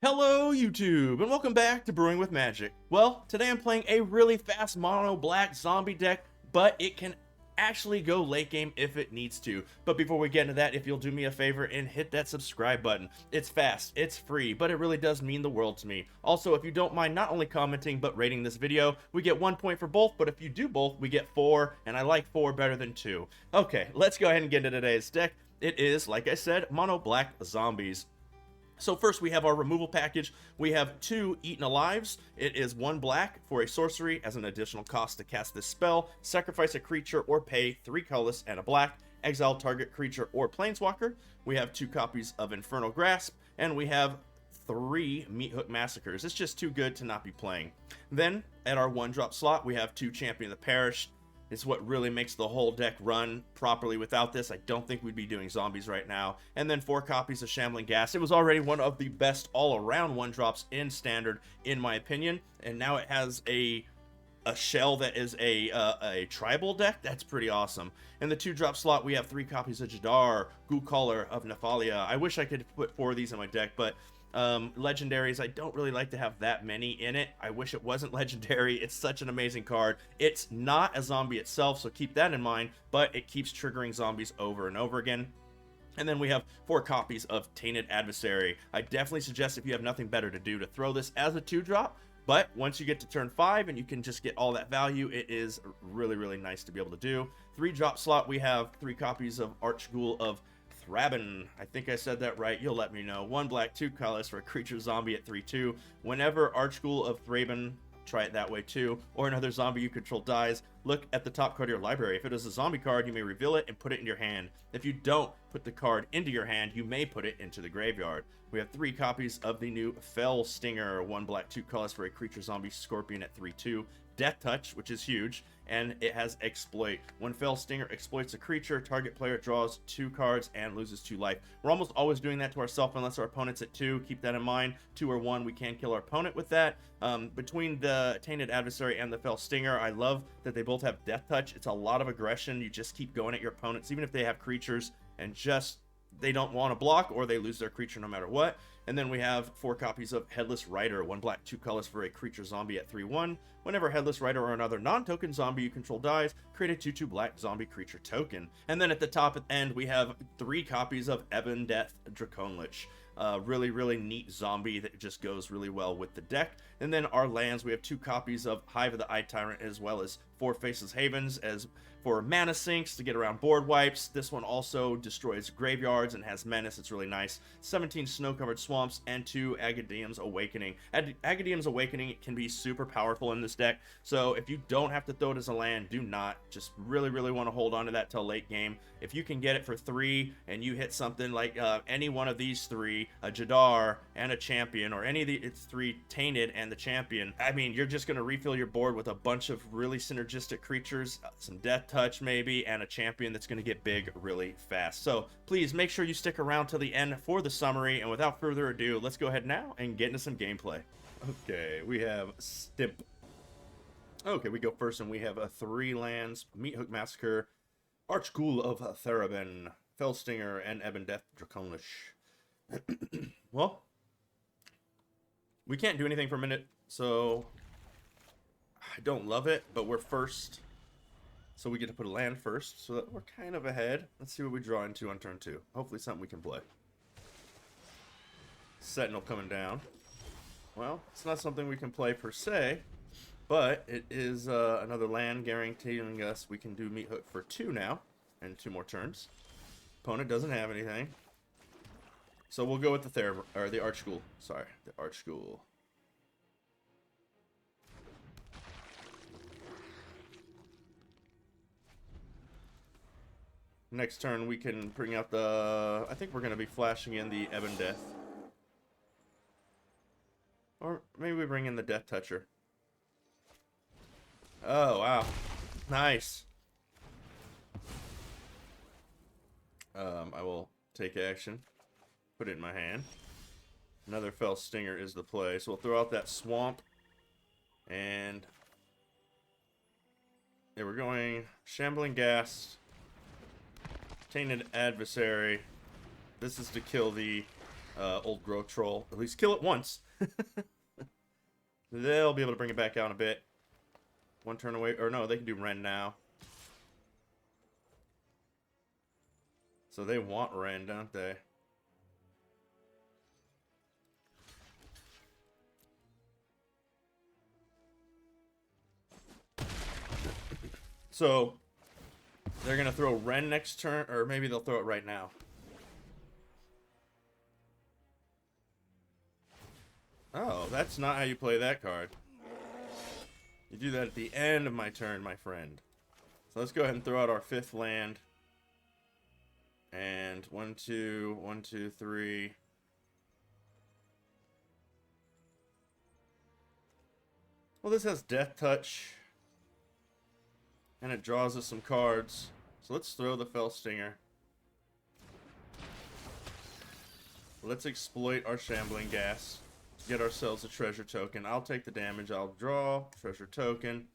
Hello YouTube, and welcome back to Brewing with Magic. Well, today I'm playing a really fast mono black zombie deck, but it can actually go late game if it needs to. But before we get into that, if you'll do me a favor and hit that subscribe button. It's fast, it's free, but it really does mean the world to me. Also, if you don't mind not only commenting but rating this video, we get 1 point for both, but if you do both, we get 4, and I like 4 better than 2. Okay, let's go ahead and get into today's deck. It is, like I said, mono black zombies. So first we have our removal package. We have 2 Eaten Alives. It is 1 black for a sorcery as an additional cost to cast this spell. Sacrifice a creature or pay 3 colorless and a black. Exile target creature or planeswalker. We have 2 copies of Infernal Grasp. And we have 3 Meathook Massacres. It's just too good to not be playing. Then at our 1-drop slot we have 2 Champion of the Parish. It's what really makes the whole deck run properly. Without this, I don't think we'd be doing zombies right now. And then 4 copies of Shambling Ghast. It was already one of the best all-around 1-drops in Standard, in my opinion. And now it has a shell that is a tribal deck. That's pretty awesome. In the 2-drop slot, we have 3 copies of Jadar, Ghoul of Nephalia. I wish I could put 4 of these in my deck, but legendaries, I don't really like to have that many in it. I wish it wasn't legendary. It's such an amazing card. It's not a zombie itself, so keep that in mind, but it keeps triggering zombies over and over again. And then we have 4 copies of Tainted Adversary. I definitely suggest, if you have nothing better to do, to throw this as a 2-drop. But once you get to turn 5 and you can just get all that value, it is really, really nice to be able to do. 3-drop slot, we have 3 copies of Gruul of Thrabin. I think I said that right. You'll let me know. 1 black, 2 colorless for a creature zombie at 3/2. Whenever Gruul of Thrabin, try it that way too, or another zombie you control dies, look at the top card of your library. If it is a zombie card, you may reveal it and put it in your hand. If you don't put the card into your hand, you may put it into the graveyard. We have 3 copies of the new Fell Stinger. 1 black, 2 colorless for a creature zombie scorpion at 3/2. Death Touch, which is huge, and it has Exploit. When Fell Stinger exploits a creature, target player draws 2 cards and loses 2 life. We're almost always doing that to ourselves unless our opponent's at 2. Keep that in mind. 2 or 1, we can kill our opponent with that. Between the Tainted Adversary and the Fell Stinger, I love that they both have Death Touch. It's a lot of aggression. You just keep going at your opponents, even if they have creatures, and just they don't want to block or they lose their creature no matter what. And then we have 4 copies of Headless Rider. 1 black, 2 colors for a creature zombie at 3/1. Whenever Headless Rider or another non-token zombie you control dies, create a 2/2 black zombie creature token. And then at the top end, we have 3 copies of Ebon Death Draconlich. Really, really neat zombie that just goes really well with the deck. And then our lands, we have 2 copies of Hive of the Eye Tyrant, as well as 4 Faceless Havens as for mana sinks to get around board wipes. This one also destroys graveyards and has menace. It's really nice. 17 Snow-Covered Swamps and 2 Agadium's Awakening. Agadium's Awakening can be super powerful in this deck, so if you don't have to throw it as a land, do not. Just really, really want to hold on to that till late game. If you can get it for 3 and you hit something like any one of these 3, a Jadar and a Champion, or any of the 3 Tainted and the Champion, I mean, you're just going to refill your board with a bunch of really synergistic creatures, some Death Touch maybe, and a Champion that's going to get big really fast. So please make sure you stick around till the end for the summary, and without further ado, let's go ahead now and get into some gameplay. Okay, we have Stimp. Okay, we go first, and we have 3 lands: Meathook Massacre, Gruul of Thrabin, Fell Stinger, and Ebon Death Draconlich. Well, we can't do anything for a minute, so I don't love it, but we're first, so we get to put a land first, so that we're kind of ahead. Let's see what we draw into on turn 2. Hopefully something we can play. Sentinel coming down. Well, it's not something we can play per se, but it is another land guaranteeing us we can do Meathook for 2 now, and 2 more turns. Opponent doesn't have anything, so we'll go with the Gruul. Sorry, the Gruul. Next turn we can bring out the, I think we're going to be flashing in the Ebon Death. Or maybe we bring in the Death Toucher. Oh, wow. Nice. I will take action. Put it in my hand. Another Fell Stinger is the play. So we'll throw out that Swamp. And yeah, we're going Shambling Ghast, Tainted Adversary. This is to kill the old growth troll. At least kill it once. They'll be able to bring it back out a bit. One turn away. Or no, they can do Ren now. So they want Ren, don't they? So they're going to throw Ren next turn. Or maybe they'll throw it right now. Oh, that's not how you play that card. You do that at the end of my turn, my friend. So let's go ahead and throw out our 5th land. And 1, 2, 1, 2, 3. Well, this has Death Touch. And it draws us some cards. So let's throw the Fell Stinger. Let's exploit our Shambling Gas. Get ourselves a treasure token. I'll take the damage. I'll draw. Treasure token.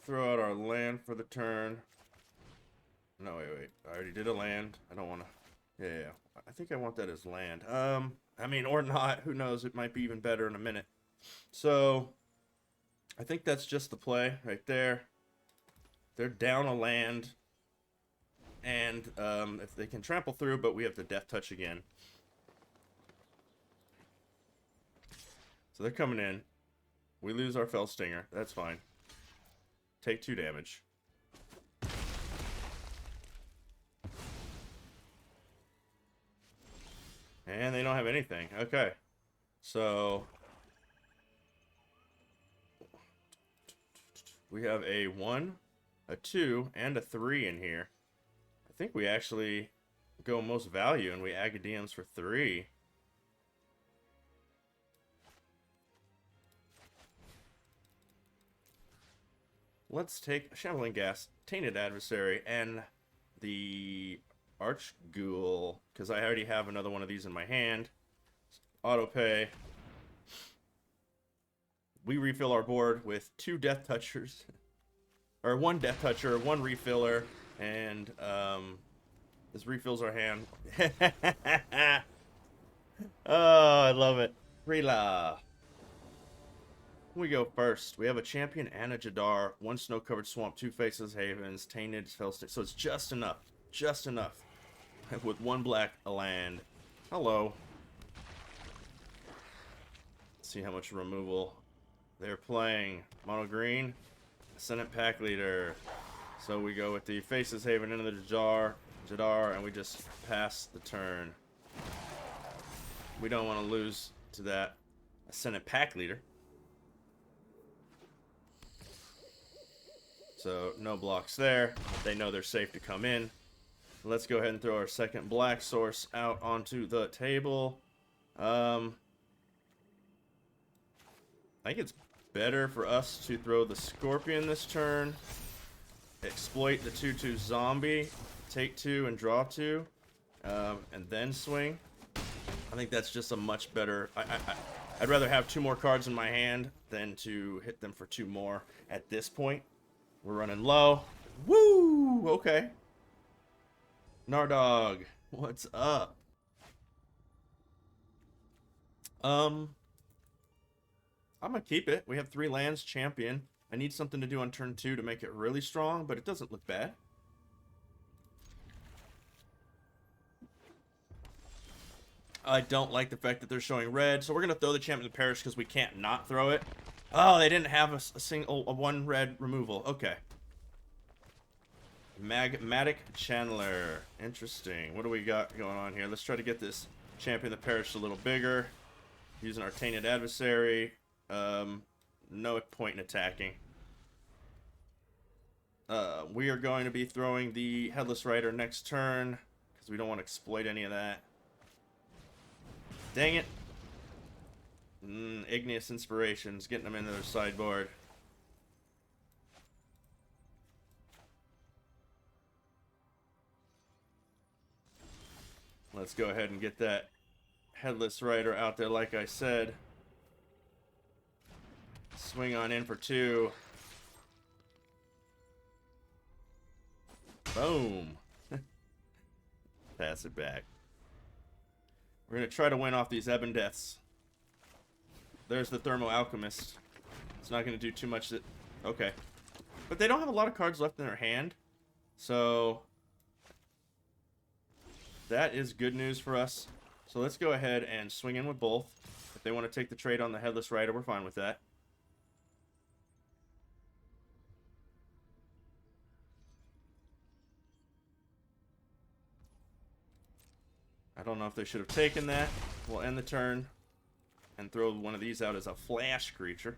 Throw out our land for the turn. No, wait. I already did a land. I don't want to... Yeah. I think I want that as land. I mean, or not. Who knows? It might be even better in a minute. So, I think that's just the play right there. They're down a land. And if they can trample through, but we have the Death Touch again. So they're coming in. We lose our Fell Stinger. That's fine. Take 2 damage. And they don't have anything. Okay. So we have a 1, a 2, and a 3 in here. I think we actually go most value and we Agadiums for 3. Let's take Shambling Gas, Tainted Adversary, and the Arch Ghoul, because I already have another one of these in my hand. Auto pay. We refill our board with 2 Death Touchers, or 1 Death Toucher, 1 refiller, and this refills our hand. Oh, I love it. Rila. We go first. We have a champion and a Jadar, 1 snow-covered swamp, 2 faces, havens, tainted, fellstick. So it's just enough. Just enough. With 1 black, a land. Hello. Let's see how much removal they're playing. Mono green, Ascendant Pack Leader. So we go with the faces, haven into the Jadar, and we just pass the turn. We don't want to lose to that Ascendant Pack Leader. So no blocks there. They know they're safe to come in. Let's go ahead and throw our second black source out onto the table. I think it's better for us to throw the Scorpion this turn. Exploit the 2/2 zombie. Take 2 and draw 2. And then swing. I think that's just a much better... I'd rather have 2 more cards in my hand than to hit them for 2 more at this point. We're running low. Woo! Okay. Nardog, what's up? I'm gonna keep it. We have 3 lands, champion. I need something to do on turn 2 to make it really strong, but it doesn't look bad. I don't like the fact that they're showing red, so we're gonna throw the champion to perish because we can't not throw it. Oh, they didn't have a 1 red removal. Okay. Magmatic Channeler. Interesting. What do we got going on here? Let's try to get this champion that perished a little bigger. Using our Tainted Adversary. No point in attacking. We are going to be throwing the Headless Rider next turn, because we don't want to exploit any of that. Dang it. Igneous Inspirations, getting them into their sideboard. Let's go ahead and get that Headless Rider out there like I said. Swing on in for 2. Boom. Pass it back. We're going to try to win off these Ebon Deaths. There's the Thermo Alchemist. It's not going to do too much. Okay. But they don't have a lot of cards left in their hand. So that is good news for us. So let's go ahead and swing in with both. If they want to take the trade on the Headless Rider, we're fine with that. I don't know if they should have taken that. We'll end the turn and throw one of these out as a flash creature.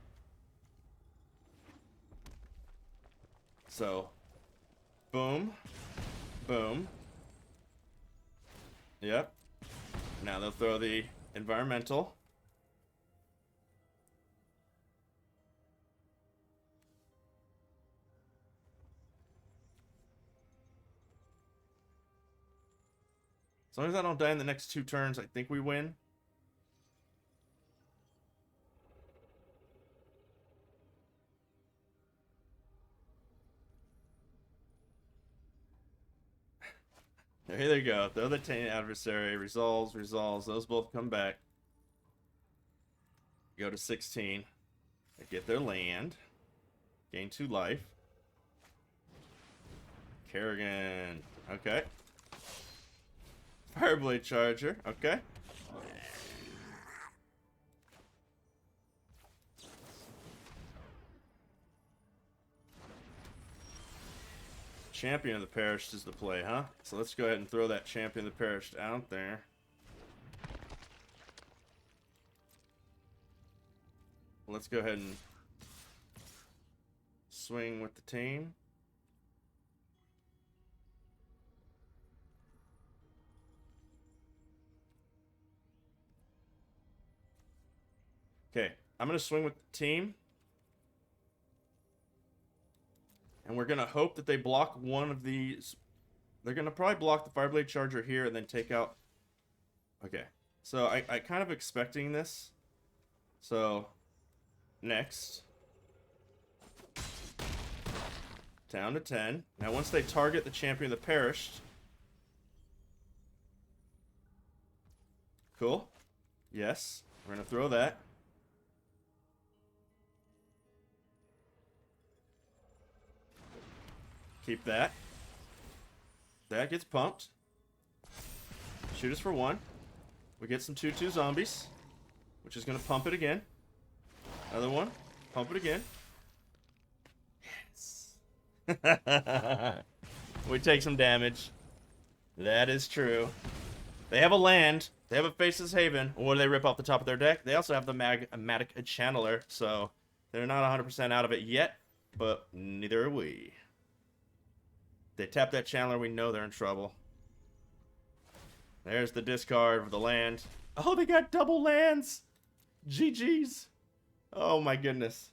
So, boom, boom. Yep. Now they'll throw the environmental. As long as I don't die in the next 2 turns, I think we win. Here they go. Throw the Tainted Adversary. Resolves. Those both come back. Go to 16. They get their land. Gain 2 life. Kerrigan. Okay. Fireblade Charger. Okay. Champion of the Perished is the play, huh? So let's go ahead and throw that Champion of the Perished out there. Let's go ahead and swing with the team. Okay, I'm going to swing with the team. And we're going to hope that they block one of these. They're going to probably block the Fireblade Charger here and then take out... Okay, so I kind of expecting this. So, next. Down to 10. Now once they target the Champion of the Perished... Cool. Yes, we're going to throw that. Keep that. That gets pumped. Shoot us for 1. We get some 2/2 zombies, which is going to pump it again. Another one. Pump it again. Yes. We take some damage. That is true. They have a land. They have a Faceless Haven. What do they rip off the top of their deck? They also have the Magmatic Channeler, so they're not 100% out of it yet, but neither are we. They tap that Channeler, we know they're in trouble. There's the discard of the land. Oh, they got double lands! GG's. Oh my goodness.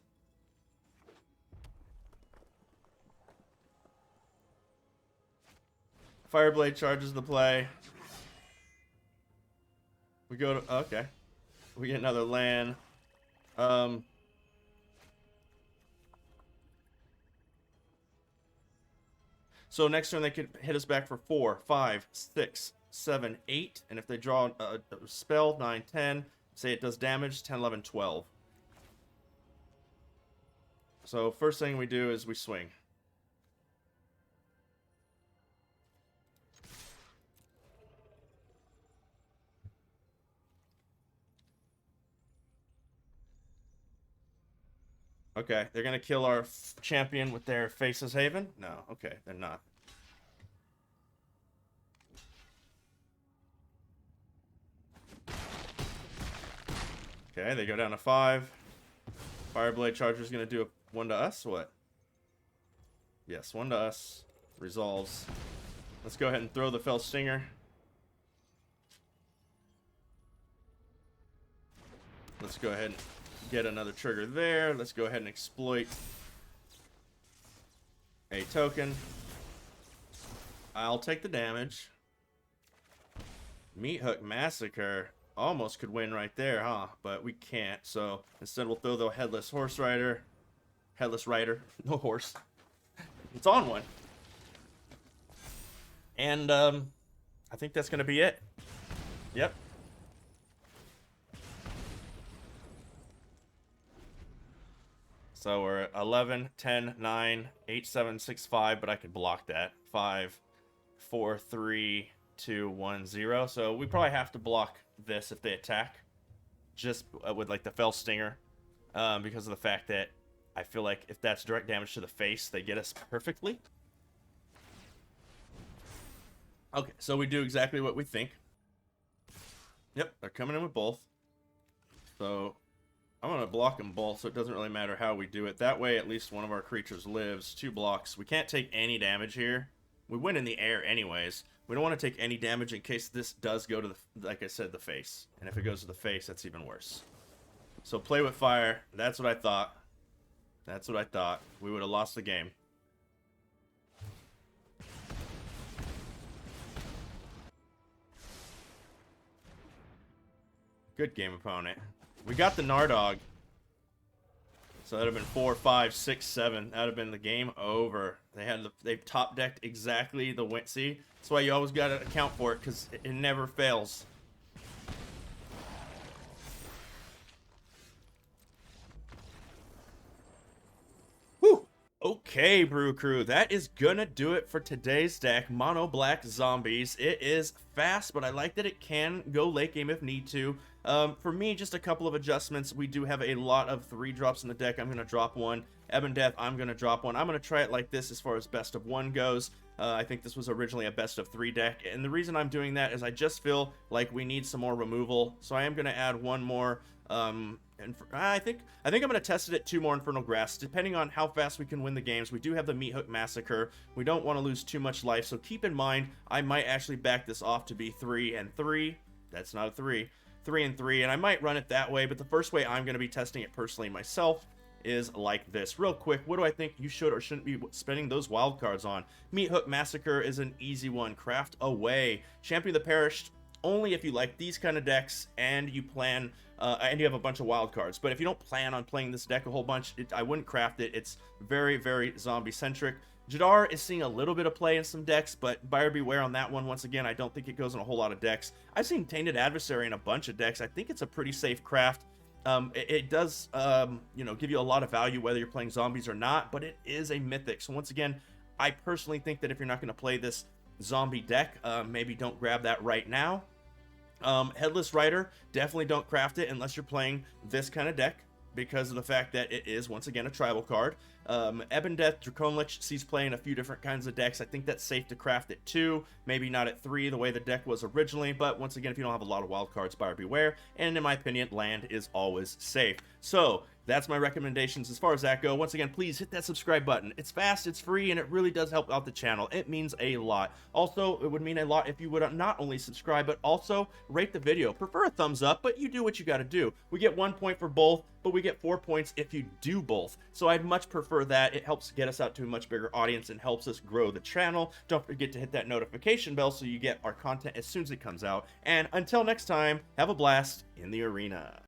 Fireblade charges the play. We go to... Okay. We get another land. So next turn they can hit us back for 4, 5, 6, 7, 8. And if they draw a spell, 9, 10. Say it does damage, 10, 11, 12. So first thing we do is we swing. Okay, they're going to kill our champion with their Faceless Haven? No, okay, they're not. Okay, they go down to 5. Fireblade Charger is going to do a 1 to us? What? Yes, 1 to us. Resolves. Let's go ahead and throw the Fell Stinger. Let's go ahead and get another trigger there. Let's go ahead and exploit a token. I'll take the damage. Meat Hook Massacre almost could win right there, huh? But we can't, so instead we'll throw the Headless Rider. Headless Rider, no horse. It's on one. And I think that's going to be it. Yep. So we're 11, 10, 9, 8, 7, 6, 5, but I could block that. 5, 4, 3, 2, 1, 0. So we probably have to block this if they attack. Just with like the Fell Stinger. Because of the fact that I feel like if that's direct damage to the face, they get us perfectly. Okay, so we do exactly what we think. Yep, they're coming in with both. So I'm going to block them both, so it doesn't really matter how we do it. That way, at least one of our creatures lives. 2 blocks. We can't take any damage here. We win in the air anyways. We don't want to take any damage in case this does go to, the, like I said, the face. And if it goes to the face, that's even worse. So play with fire. That's what I thought. That's what I thought. We would have lost the game. Good game, opponent. We got the Nardog. So that would have been 4, 5, 6, 7. That would have been the game over. They top decked exactly the win. See, that's why you always got to account for it, because it never fails. Whew. Okay, Brew Crew, that is gonna do it for today's deck, Mono Black Zombies. It is fast, but I like that it can go late game if need to. For me, just a couple of adjustments. We do have a lot of 3-drops in the deck. I'm gonna drop one. Ebon Death, I'm gonna drop one. I'm gonna try it like this as far as best of 1 goes. I think this was originally a best of 3 deck, and the reason I'm doing that is I just feel like we need some more removal, so I am gonna add one more. And I think I'm going to test it at 2 more Infernal Grasps, depending on how fast we can win the games. We do have the Meat Hook Massacre. We don't want to lose too much life, so keep in mind, I might actually back this off to be 3 and 3. That's not a 3. 3 and 3, and I might run it that way, but the first way I'm going to be testing it personally myself is like this. Real quick, what do I think you should or shouldn't be spending those wild cards on? Meat Hook Massacre is an easy one. Craft Away. Champion of the Perished, only if you like these kind of decks and you plan and you have a bunch of wild cards. But if you don't plan on playing this deck a whole bunch, I wouldn't craft it. It's very, very zombie centric. Jadar is seeing a little bit of play in some decks, but buyer beware on that one. Once again, I don't think it goes in a whole lot of decks. I've seen Tainted Adversary in a bunch of decks. I think it's a pretty safe craft. It does you know, give you a lot of value whether you're playing zombies or not, but it is a mythic. So once again, I personally think that if you're not going to play this zombie deck, maybe don't grab that right now. Headless Rider, definitely don't craft it unless you're playing this kind of deck, because of the fact that it is, once again, a tribal card. Ebon Death, Draconlich sees play in a few different kinds of decks. I think that's safe to craft at 2, maybe not at 3 the way the deck was originally, but once again, if you don't have a lot of wild cards, buyer beware, and in my opinion, land is always safe. So that's my recommendations as far as that go. Once again, please hit that subscribe button. It's fast, it's free, and it really does help out the channel. It means a lot. Also, it would mean a lot if you would not only subscribe, but also rate the video. Prefer a thumbs up, but you do what you gotta do. We get 1 point for both, but we get 4 points if you do both. So I'd much prefer that. It helps get us out to a much bigger audience and helps us grow the channel. Don't forget to hit that notification bell so you get our content as soon as it comes out. And until next time, have a blast in the arena.